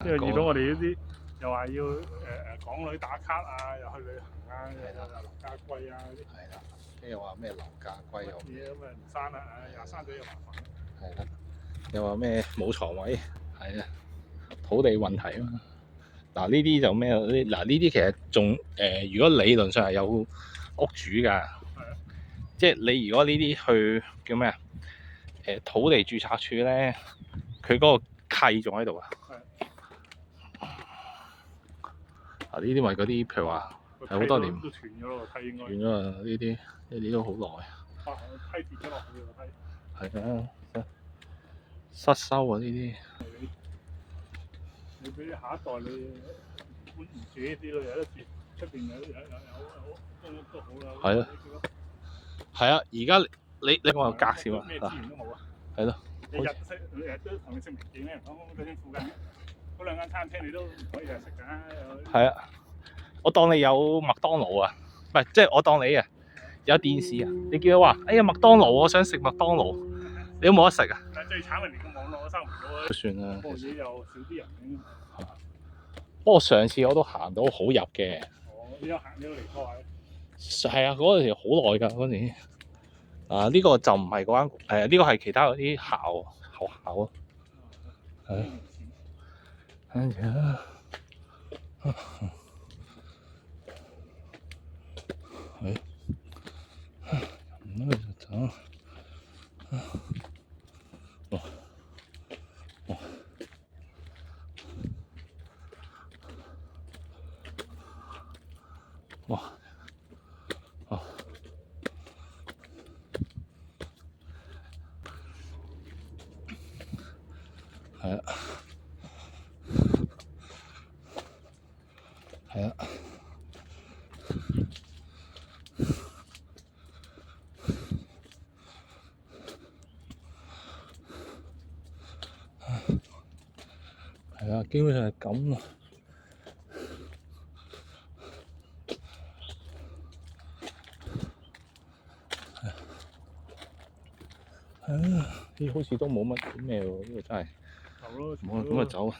即係遇到我哋呢啲又話要港女打卡啊，又去旅行啊，又樓價貴啊嗰啲。係啦，又話咩樓價貴又嘢咁啊唔生啦，又生咗又麻煩。係啦，又話咩冇床位，係啊，土地問題啊嘛。嗱呢啲就咩？嗱呢啲其實仲如果理論上係有屋主㗎，即係你如果呢啲去叫咩啊？土地註冊處咧，佢嗰個契仲喺度啊。啊呢啲咪嗰啲，譬如話係好多年都斷咗咯，梯應該。斷咗啊！呢啲都好耐。梯跌咗落去個梯。係啊，失修啊呢啲。你俾下一代你搬唔住呢啲咯，有得住出邊有公屋都好啦。係啊。係啊，而家你話隔少啊？咩資源都冇啊。係咯。日日都同你食名店咧，講嗰啲附近嗰兩間餐廳你都唔可以日日食㗎。係啊，我當你有麥當勞啊，唔係即係我當你啊有電視啊，你叫佢話哎呀麥當勞，我想食麥當勞，你都冇得食啊！但係最慘係連個網絡都收唔到啊！算啦。部嘢又少啲人。不過上次我都行到好入嘅。你有行呢個離開啊？係啊，嗰陣時好耐㗎嗰年。啊呢個就唔係嗰間呢個係其他嗰啲學校啊。係。跟住啊。係。咁就走。哇！係啊，係啊，係啊，基本上係咁啊。係啊，呢好似都冇乜咩喎，呢個真係。走咯，冇咁就走啊。